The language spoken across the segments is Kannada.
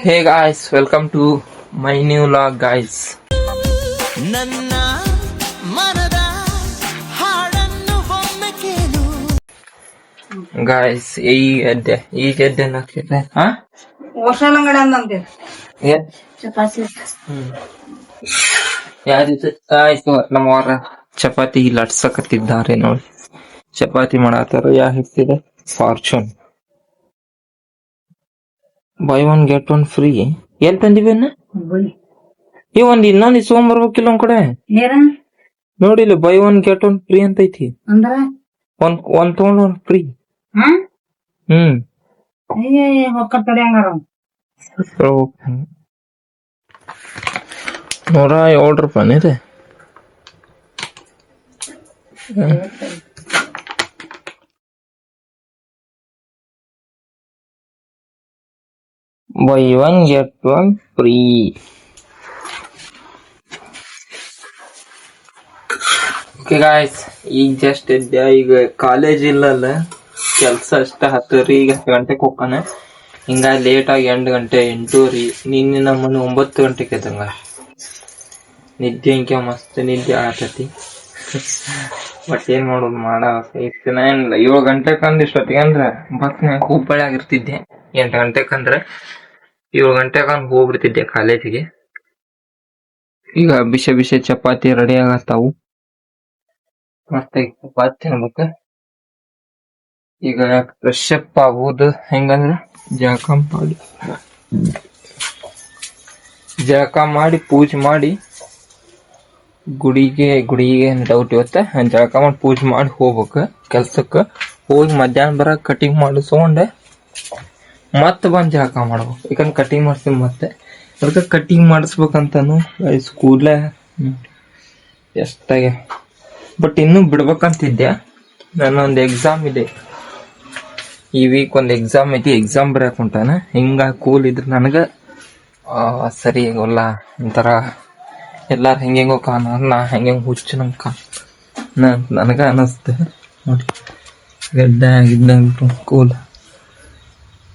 Hey guys, welcome to my new vlog guys. ನನ್ನ ಮನದ ಹಾಡನ್ನು ಒಮ್ಮೆ ಕೇಳು. Guys, ಈ ಗೆದ್ದೆ ನಾಕಿದ್ರೆ ವರ್ಷಲಂಗಡೆ ಅಂದಂತೆ ಯಾರಿದು ಆಯ್ತು ನಮ್ಮವರ ಚಪಾತಿ ಲಟ್ಸಕತ್ತಿದ್ದಾರೆ ನೋಡಿ. ಚಪಾತಿ ಮಾಡತ್ತಾರ. ಯಾ ಹಿಟ್ಟಿದೆ Fortune buy one get one free. ಎಲ್ಲಿ ತಂದಿವೇನ ಈ ಒಂದ್ ಇನ್ನೊಂದ್ ಇಸ್ಕೊಂಬರ್ಬೇಕಿಲ್ಲ ಒಂದ್ ಕಡೆ ನೋಡಿಲ್ಲ. Buy one get one free ಅಂತ ಐತಿ. ಅಂದ್ರ ಒಂದ್ ತಗೊಂಡ್ ಒಂದ್ ಫ್ರೀ. ಹೊಕ್ಕತ್ತಡಿ ಹಂಗಾರ ₹107 ಇದೆ. By one get one free. Okay guys, ಈಗ ಜಸ್ಟ್ ಇದ್ದೆ. ಈಗ ಕಾಲೇಜ್ ಇಲ್ಲಲ್ಲ, ಕೆಲ್ಸ ಅಷ್ಟ. 10 ಗಂಟೆಗೆ ಹೋಗ್ತಾನೆ. ಹಿಂಗ ಲೇಟ್ ಆಗಿ 8 ಗಂಟೆ 8:30. ನಿನ್ನೆ ನಮ್ಮನ್ನು 9 ಗಂಟೆಗೆ ಎದ್ದಂಗ. ನಿದ್ದೆ ಹಿಂಗೆ ಮಸ್ತ್ ನಿದ್ದೆ ಆತತಿ. ಬಟ್ ಏನ್ ಮಾಡೋದು, ಇಷ್ಟ ದಿನ ಏನಿಲ್ಲ. 7 ಗಂಟೆಗೆ ಅಂದ್ ಇಷ್ಟೊತ್ತಿಗೆ ಅಂದ್ರೆ ಬಸ್ನಾಗ ಹುಬ್ಬಳ್ಳಿ ಆಗಿರ್ತಿದ್ದೆ. 8 ಗಂಟೆಗೆ ಅಂದ್ರೆ 7 ಗಂಟೆಗೆ ಹೋಗ್ಬಿಡ್ತಿದ್ದೆ ಕಾಲೇಜಿಗೆ. ಈಗ ಬಿಸಿ ಚಪಾತಿ ರೆಡಿ ಆಗತ್ತಾವು. ಮತ್ತೆ ಚಪಾತಿ ತಿನ್ಬೇಕ. ಈಗ ಫ್ರೆಶ್ ಅಪ್ ಆಗುವುದು ಹೆಂಗಂದ್ರ ಜಳಕ ಮಾಡಿ ಪೂಜೆ ಮಾಡಿ ಗುಡಿಗೆ ಡೌಟ್ ಇವತ್ತ. ಜಳಕ ಮಾಡಿ ಪೂಜೆ ಮಾಡಿ ಹೋಗ್ಬೇಕ ಕೆಲ್ಸಕ್ಕ. ಹೋಗಿ ಮಧ್ಯಾಹ್ನ ಬರ ಕಟಿಂಗ್ ಮಾಡಿಸ್ಕೊಂಡೆ ಮತ್ತೆ ಬಂದ್ ಜಳಕ ಮಾಡ್ಬೇಕು. ಯಾಕಂದ್ರೆ ಕಟಿಂಗ್ ಮಾಡ್ತೀವಿ ಮತ್ತೆ. ಅದಕ್ಕೆ ಕಟಿಂಗ್ ಮಾಡಿಸ್ಬೇಕಂತಾನು ಸ್ಕೂಲ್ಲೆ ಎಷ್ಟಾಗೆ. ಬಟ್ ಇನ್ನೂ ಬಿಡ್ಬೇಕಂತಿದ್ದೆ. ನನ್ನೊಂದು ಎಕ್ಸಾಮ್ ಇದೆ ಈ ವೀಕ್. ಒಂದು ಎಕ್ಸಾಮ್ ಐತಿ. ಎಕ್ಸಾಮ್ ಬರೆಯಕ್ ಹೊಂಟಾನ. ಹಿಂಗ ಕೂಲ್ ಇದ್ರೆ ನನಗ ಸರಿ ಆಗೋಲ್ಲ. ಒಂಥರ ಎಲ್ಲಾರು ಹೆಂಗೆಂಗೋ ಕಾಣ, ನಾ ಹೆಂಗ ಹುಚ್ಚು ನನಗ ಅನಸ್ತೆ ನೋಡಿ. ಗಡ್ಡ ಆಗಿದ್ದಂಗ ಕೂಲ್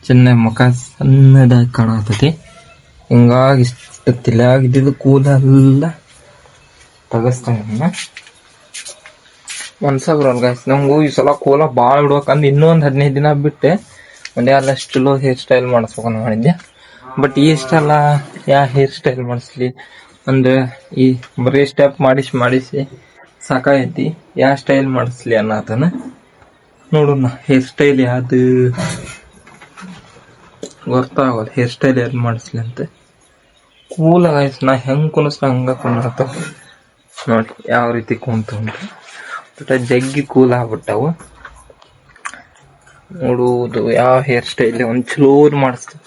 ಚೆನ್ನಾಗಿ ಮುಖ ಸಣ್ಣದಾಗಿ ಕಾಣತತಿ. ಹಿಂಗಾಗಿ ಇಷ್ಟ ತಲೆಯಾಗಿದ್ದು ಕೂಲೆಲ್ಲ ತೆಗಸ್ತಾನ. ಮನ್ಸ ಬರೋಲ್ಲ ಗಾಯ್ಸ್ ನಂಗೂ ಈ ಸಲ ಕೂಲ ಭಾಳ ಬಿಡ್ಬೇಕಂದ್. ಇನ್ನೊಂದು 15 ದಿನ ಬಿಟ್ಟೆ ಒಂದೇ ಅಷ್ಟು ಚಲೋ ಹೇರ್ ಸ್ಟೈಲ್ ಮಾಡಿಸ್ಬೇಕಂತ ಮಾಡಿದ್ದೆ. ಬಟ್ ಈ ಇಷ್ಟೆಲ್ಲ ಯಾ ಹೇರ್ ಸ್ಟೈಲ್ ಮಾಡಿಸ್ಲಿ ಅಂದ್ರೆ ಈ ಬರೀ ಸ್ಟೆಪ್ ಮಾಡಿಸಿ ಸಾಕಾಗೈತಿ. ಯಾ ಸ್ಟೈಲ್ ಮಾಡಿಸ್ಲಿ ಅನ್ನತನ ನೋಡೋಣ. ಹೇರ್ ಸ್ಟೈಲ್ ಯಾವ್ದು ಗೊತ್ತಾಗೋದು. ಹೇರ್ ಸ್ಟೈಲ್ ಯಾವ್ದು ಮಾಡಿಸ್ಲಿ ಅಂತ ಕೂಲ ಗಾಯ್ಸ್. ನಾ ಹೆಂಗ್ ಕುಣಿಸ್ಲ ಹಂಗ ಕುಂದ್ರತ್ತ ನೋಡಿ. ಯಾವ ರೀತಿ ಕುಂತ ಜಗ್ಗಿ ಕೂಲ್ ಆಗ್ಬಿಟ್ಟವು. ನೋಡುವುದು ಯಾವ ಹೇರ್ ಸ್ಟೈಲ್ ಒಂದ್ ಚಲೋದ್ ಮಾಡಿಸ್ತೀವಿ.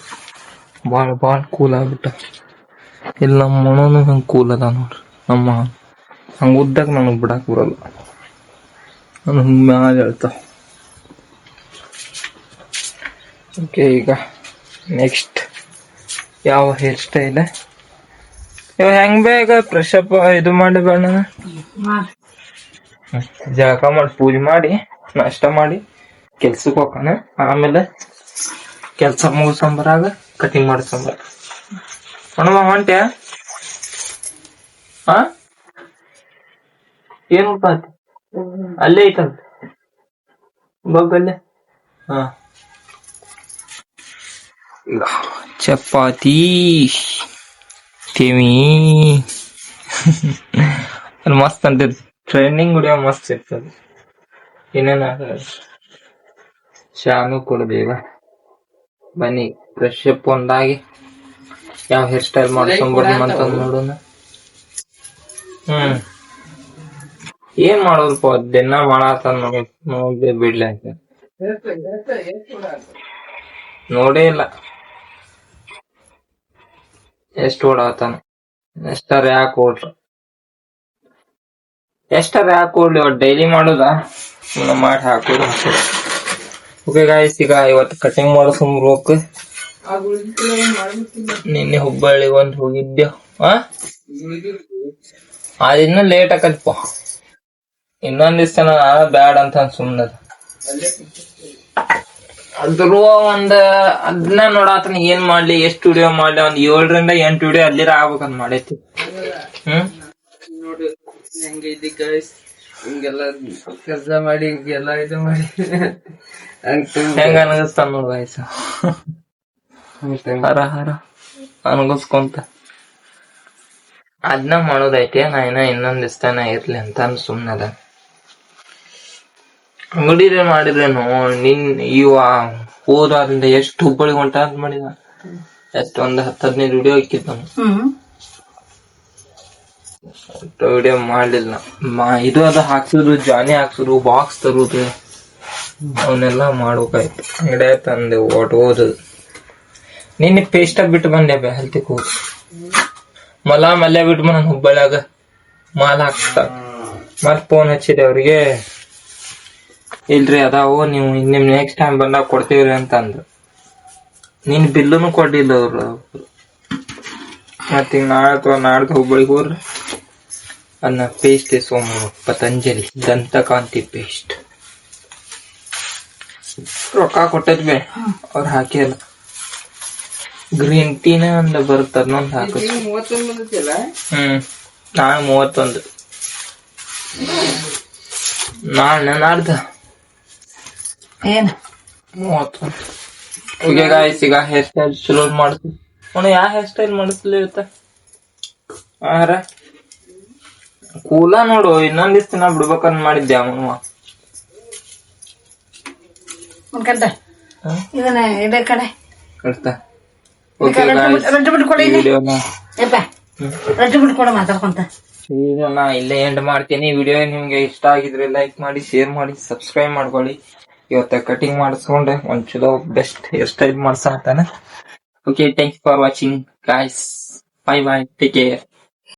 ಭಾಳ ಕೂಲ್ ಆಗ್ಬಿಟ್ಟ. ಇಲ್ಲಿ ನಮ್ಮ ಮನೋನು ಹಂಗ ಕೂಲ್ ಅದ ನೋಡ್ರಿ. ನಮ್ಮ ಹಂಗ ಉದ್ದಾಗ ನನಗ್ ಬಿಡಾಕ್ ಬರಲ್ಲ. ನಾನು ಮ್ಯಾಲ ಹೇಳ್ತಾವ. ಓಕೆ, ಈಗ ನೆಕ್ಸ್ಟ್ ಯಾವ ಹೇರ್ ಸ್ಟೈಲ್ ಇವ ಹೆಂಗ್ ಬೇಗ ಫ್ರೆಶ್ ಅಪ್ ಇದು ಮಾಡಿ ಬೇಡ. ಜಳಕ ಮಾಡಿ ಪೂಜೆ ಮಾಡಿ ನಾಷ್ಟ ಮಾಡಿ ಕೆಲ್ಸಕ್ಕೆ ಹೋಗೋಣ. ಆಮೇಲೆ ಕೆಲ್ಸ ಮುಗಿಸ್ಕೊಂಬರಾಗ ಕಟಿಂಗ್ ಮಾಡಿಸ್ಕೊಂಬರ. ಹಣಮ್ಮ ಹೊಂಟ್ಯಾ? ಏನ್ ಊಟ ಆಯ್ತು? ಅಲ್ಲೇ ಐತಂತ ಬಗ್ಗಲ್ಲೇ. ಈಗ ಚಪಾತಿ ತಿವಿ ಮಸ್ತ್ ಅಂತ ಟ್ರೈನಿಂಗ್ ಹೊಡಿಯೋ ಮಸ್ತ್ ಇರ್ತದೆ. ಏನೇನ ಶಾನು ಕೊಡ್ಬೇಕ. ಬನ್ನಿ ಫ್ರೆಶ್ ಅಪ್ ಒಂದಾಗಿ ಯಾವ ಹೇರ್ ಸ್ಟೈಲ್ ಮಾಡ್ಕೊಂಡ್ಬರ್ದು ಅಂತ ನೋಡೋಣ. ಏನ್ ಮಾಡೋದಪ್ಪ, ದಿನ ಮಾಡತ್ತ ನೋಡಿ ಬಿಡ್ಲಿ ಅಂತ ನೋಡೇ ಇಲ್ಲ. ಎಷ್ಟು ಓಡಾತಾನ. ಎಷ್ಟಾರ ಯಾಕೆ ಓಡ್ಲಿ ಡೈಲಿ ಮಾಡೋದ ಮಾಡಿ ಹಾಕೋದು. ಓಕೆ ಗಾಯ್ಸ್, ಈಗ ಇವತ್ತು ಕಟಿಂಗ್ ಮಾಡಿಸ್ಕೊಂಬರ್ಬೇಕು. ನಿನ್ನೆ ಹುಬ್ಬಳ್ಳಿ ಒಂದ್ ಹೋಗಿದ್ದೆ. ಅದಿನ್ನ ಲೇಟ್ ಆಕತ್ಪ. ಇನ್ನೊಂದ್ ದಿವ್ಸ ನಾನು ಬ್ಯಾಡ್ ಅಂತ ಸುಮ್ನದ. ಅದ್ರೂ ಅದನ್ನ ನೋಡಾತನ ಏನ್ ಮಾಡ್ಲಿ, ಎಷ್ಟ್ ವಿಡಿಯೋ ಮಾಡ್ಲಿ, 7 ರಿಂದ 8 ವಿಡಿಯೋ ಅಲ್ಲಿರ ಆಗ್ಬೇಕಂತ ಮಾಡೈತಿ. ನೋಡಿ ಹೆಂಗೈತಿ ಗೈಸ್, ಹಿಂಗೆಲ್ಲ ಕೆಲಸ ಮಾಡಿ ಹಿಂಗೆಲ್ಲ ಇದು ಮಾಡಿ ಹೆಂಗ ಅನಗಸ್ತಾನ ನೋಡ್ ಗಾಯ್ಸ್. ಹರ ಅನಗಸ್ಕೊಂತ ಅದ್ನ ಮಾಡೋದೈತೆ. ನಾ ಇನ್ನೊಂದ್ ದಿವಸ ಇರ್ಲಿ ಅಂತ ಸುಮ್ನದ. ಅಂಗಡಿರೇ ಮಾಡಿದ್ರೇನು ಇವ ಹೋದ್ರಿಂದ ಎಷ್ಟು ಹುಬ್ಬಳ್ಳಿ ಹೊಂಟ ಅಂತ ಮಾಡಿದ. ಎಷ್ಟು ಒಂದ್ 10-15 ವಿಡಿಯೋ ಹಾಕಿದ್ ನಾನು. ವಿಡಿಯೋ ಮಾಡ್ಲಿಲ್ಲ. ಇದು ಅದು ಹಾಕ್ಸಿದ್ರು, ಜಾನಿ ಹಾಕ್ಸಿದ್ರು, ಬಾಕ್ಸ್ ತರುದು, ಅವನ್ನೆಲ್ಲ ಮಾಡ್ಬೇಕಾಯ್ತು. ಗಿಡ ತಂದೆ ಒಟ್ಟು ಓದುದು. ನಿನ್ನೆ ಪೇಸ್ಟ್ ಬಿಟ್ಟು ಬಂದೆ ಹೆಲ್ತಿ ಕೂತ್ ಮಲ್ಯ ಬಿಟ್ಟು ಬಂದ ಹುಬ್ಬಳ್ಳಿಯಾಗ ಮಾಲ್ ಹಾಕ್ಸ್ತಾ. ಮತ್ ಫೋನ್ ಹಚ್ಚಿದೆ ಅವ್ರಿಗೆ, ಇಲ್ರಿ ಅದಾವು, ನೀವು ನಿಮ್ ನೆಕ್ಸ್ಟ್ ಟೈಮ್ ಬಂದಾಗ ಕೊಡ್ತೀವ್ರಿ ಅಂತ ಅಂದ್ರು. ನಿನ್ ಬಿಲ್ಲುನು ಕೊಡ್ಲಿಲ್ಲ ಅವ್ರು. ಮತ್ತ ನಾಡ್ದು ಹುಬ್ಬಳ್ಳಿಗೆ ಹೋಗ್ರಿ ಅದನ್ನ ಪೇಸ್ಟ್ ಇಸ್ಕೊಂಬ, ಪತಂಜಲಿ ದಂತಕಾಂತಿ ಪೇಸ್ಟ್. ರೊಕ್ಕ ಕೊಟ್ಟದ್ವಿ, ಅವ್ರು ಹಾಕಿಲ್ಲ. ಗ್ರೀನ್ ಟೀನ ಒಂದ್ ಬರುತ್ತೆ, ಅದನ್ನೊಂದು ಹಾಕ. 31 ಬಂದಿತ್ತಲ್ಲ. ನಾನು 31 ನಾಡ್ದ ಏನ್ 31. ಓಕೆ ಗಾಯ್ಸ್, ಈಗ ಹೇರ್ ಸ್ಟೈಲ್ ಚಲೋ ಮಾಡ್ತೀವಿ. ಯಾವ ಹೇರ್ ಸ್ಟೈಲ್ ಮಾಡಿಸ್ಲಿ ಇವತ್ತ? ಕೂಲ ನೋಡು, ಇನ್ನೊಂದ್ ದಿವ್ಸ ದಿನ ಬಿಡ್ಬೇಕಂತ ಮಾಡಿದ್ದೆ ಅವನು. ಕಟ್ಟ ಇದನ್ನ ಇದೇ ಕಡೆ ಕಟ್ತಾ. ರೊಟ್ಟಿ ಬಿಟ್ಟು ಕೊಡಿ ವಿಡಿಯೋನ ರೊಟ್ಟಿ ಬಿಟ್ಟು ಕೊಡ ಮಾತಾಡ್ಕೊಂತ. ನಾ ಇಲ್ಲೇ ಎಂಡ್ ಮಾಡ್ತೀನಿ. ವಿಡಿಯೋ ನಿಮ್ಗೆ ಇಷ್ಟ ಆಗಿದ್ರೆ ಲೈಕ್ ಮಾಡಿ, ಶೇರ್ ಮಾಡಿ, ಸಬ್ಸ್ಕ್ರೈಬ್ ಮಾಡ್ಕೊಳ್ಳಿ. ಇವತ್ತ ಕಟಿಂಗ್ ಮಾಡಿಸ್ಕೊಂಡೆ ಒಂದ್ ಚಲೋ ಬೆಸ್ಟ್ ಹೇರ್ ಸ್ಟೈಲ್ ಮಾಡ್ಸತ್ತಾನ. Okay, thanks for watching guys. Bye take care.